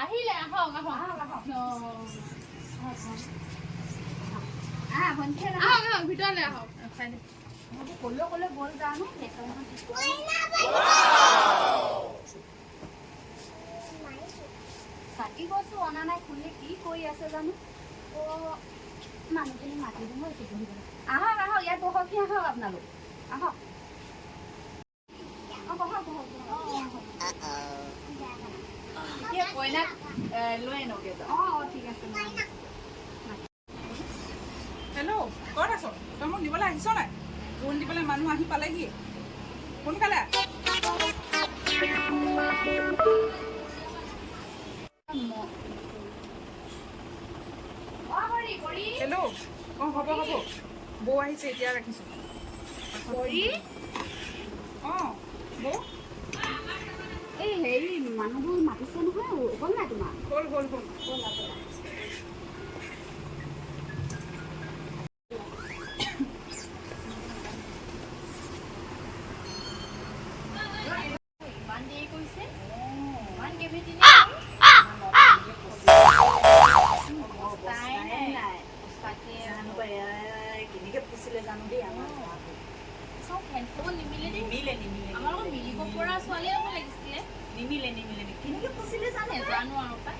আহিলে আহক আহক ভিতৰলৈ আহক কলৈ কলৈ গ'ল জানো চাকি গছো অনা নাই খুলি কি কৰি আছে জানো মানুহখিনি মাতি দিম আহক আহক ইয়াত বহকহি আহক আপোনালোক আহক কইনাক লৈ আনকে ঠিক আছে হেল্ল' ক'ত আছ তই মোক দিবলৈ আহিছ নাই জোৰোণ দিবলৈ মানুহ আহি পালেহি সোনকালে হেল্ল' হ'ব হ'ব বৌ আহিছে এতিয়া ৰাখিছোঁ বৌ এই হেৰি মানুহবোৰ মাতিছে নহয় হ'ল নাই তোমাৰ হ'ল ইমান দেৰি কৰিছে ইমান কেইমিনিট কেনেকৈ ফুচিলে জানো দেই আমাৰ চব হেণ্ডফোন নিমিলে আমাৰ লগত মিলিব পৰা ছোৱালী হ'ব লাগিছিলে নিমিলে কেনেকৈ ফুচিলে জানে জানো আৰু পাই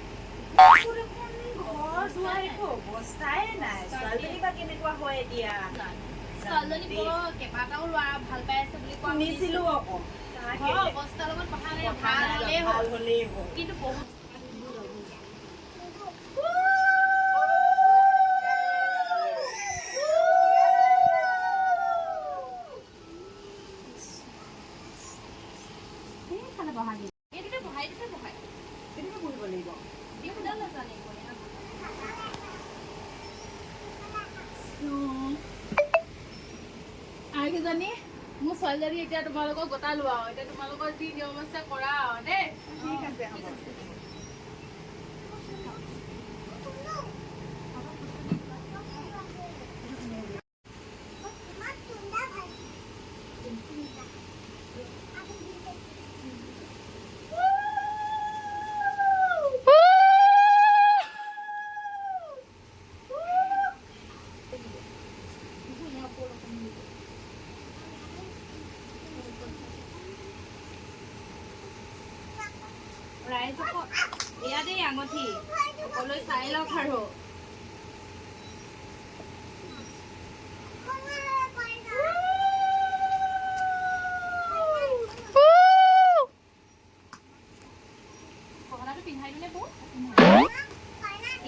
ঘৰ যোৱাৰ একো অৱস্থাই নাই ছোৱালীজনী বা কেনেকুৱা হয় এতিয়া ছোৱালীজনী বৰ কেইবাটাও ল'ৰা ভাল পাই আছে বুলি কোৱা শুনিছিলো আকৌ অৱস্থাৰ লগত কথা নাই ভাল হ'লেই হ'ল কিন্তু বহুত মোৰ ছোৱালীজনী এতিয়া তোমালোকক গোটালো আৰু এতিয়া তোমালোকৰ যি নিয়ম আছে কৰা আৰু দেই ঠিক আছে হ'ব ৰাইজক এয়া দেই আঙঠি সকলোৱে চাই লওক আৰু গহনাটো পিন্ধাই দিলে বৌ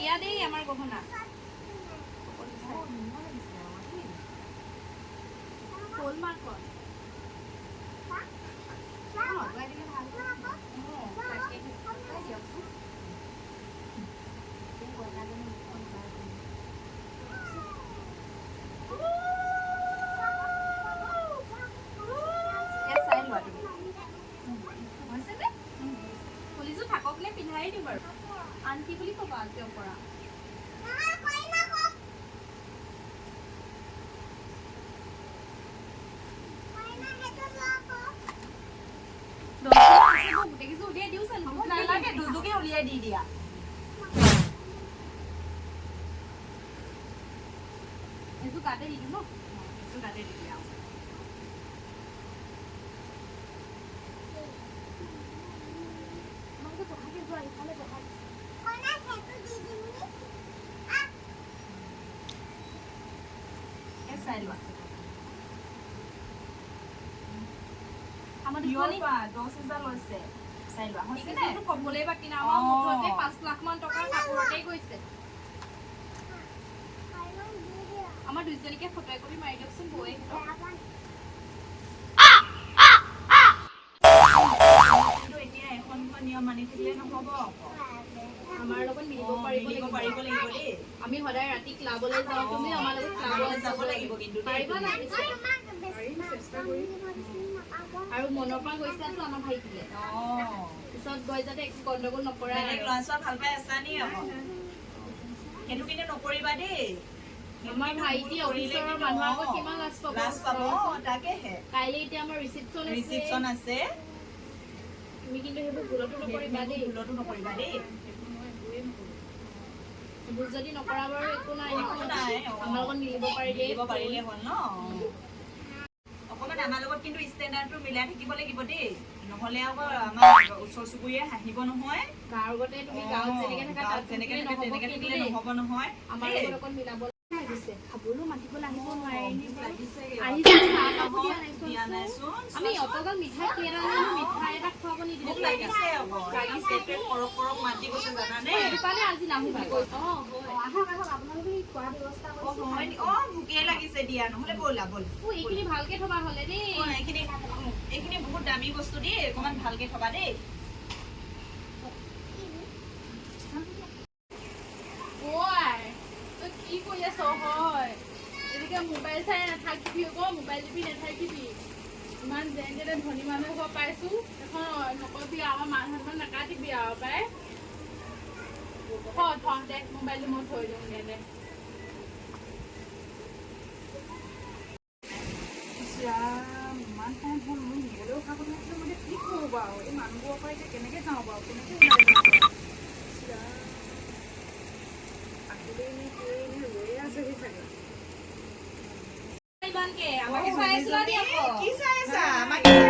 এয়া দেই আমাৰ গহনা হলমাৰ্কৰ পিন্ধাই দিম বাৰু আন্টি বুলি ক'বা তেওঁৰ পৰা দুজুকে উলিয়াই দি দিয়া এইটো কাটে দি দিম ন এইটো কাটে দি দিয়া চাই লোৱা আমাৰ 10,000 লৈছে চাই লোৱা হৈছে নে ক'বলৈ বাকী নাই আমাৰ মুঠতে 5 লাখ মান টকাৰ কাপোৰতেই গৈছে আমাৰ দুইজনীকে ফটো একপি মাৰি দিয়কচোন বৌয়ে এতিয়া এখন নিয়ম মানি থাকিলে নহ'ব আমাৰ লগত মিলিব পাৰিব লাগিব দেই আমি সদায় ৰাতি ক্লাবলৈ যাওঁ তুমি আমাৰ লগত ক্লাবলৈ যাব লাগিব কিন্তু পাৰিবা নাই আৰু মনৰ পৰা গৈছাতো আমাৰ ভাইটিলে পিছত গৈ যাতে একো গণ্ডগোল নকৰা ল'ৰা ছোৱালী ভাল পাই আছা নি আকৌ সেইটো কিন্তু নকৰিবা দেই আমাৰ ভাইটি অফিচৰ মানুহ আগত কিমান লাজ পাব লাজ পাব তাকেহে কাইলৈ এতিয়া আমাৰ ৰিচিপশ্যন ৰিচিপশ্যন আছে তুমি কিন্তু সেইবোৰ ভুলতো নকৰিবা দেই ভুলতো নকৰিবা দেই ভুল যদি নকৰা বাৰু একো নাই একো নাই আমাৰ লগত মিলিব পাৰিলে হ'ল ন অকণমান আমাৰ লগত কিন্তু ষ্টেণ্ডাৰ্ডটো মিলাই থাকিব লাগিব দেই নহ'লে আকৌ আমাৰ ওচৰ চুবুৰীয়ে হাঁহিব নহয় গাঁৱৰ গতে তুমি গাঁৱত যেনেকে থাকা তাত যেনেকে থাকে তেনেকে থাকিলে নহ'ব নহয় আমাৰ লগত অকণ মিলাব লাগিছে খাবলৈও মাতিবলৈ আহিব নোৱাৰি লাগিছে দিয়া নাইচোন আমি অতগাল মিঠাই কি এটা মিঠাই এটা খুৱাব নিদিলে মোক লাগিছে আকৌ লাগিছে কৰক কৰক মাতি গৈছে জানানে দোকানে আজি নাহো বুলি কৈছে আহক আহক আপোনালোকে খোৱা ব্যৱস্থা কৰিছে ভোকে লাগিছে দিয়া নহ'লে ব'লা ব'ল এইখিনি ভালকে থবা হ'লে দেই এইখিনি বহুত দামী বস্তু দেই অকণমান ভালকে থবা দেই তই কি কৰি আছ হয় এনেকে মোবাইল চাই নাথাকিবি আকৌ মোবাইল টিপি নাথাকিবি ইমান যেন তেনে ধনী মানুহ ঘৰ পাইছো এখন নকবি আমাৰ মানুহজন নাকাটিবি আৰু পাই দে মোবাইলটো মই থৈ দিওঁ দে ইমান টাইম হ'ল মই নিবলৈও খাব নাছিলোঁ মানে কি কৰোঁ বাৰু এই মানুহবোৰৰ পৰা এতিয়া কেনেকৈ যাওঁ বাৰু কেনেকৈ ওলাই যাওঁ আহিলেই নে কিয়ে নে ৰৈয়ে আছেহি চাগে ইমানকে আমাকে চাই আছিলা নি আকৌ কি চাই আছা আমাকে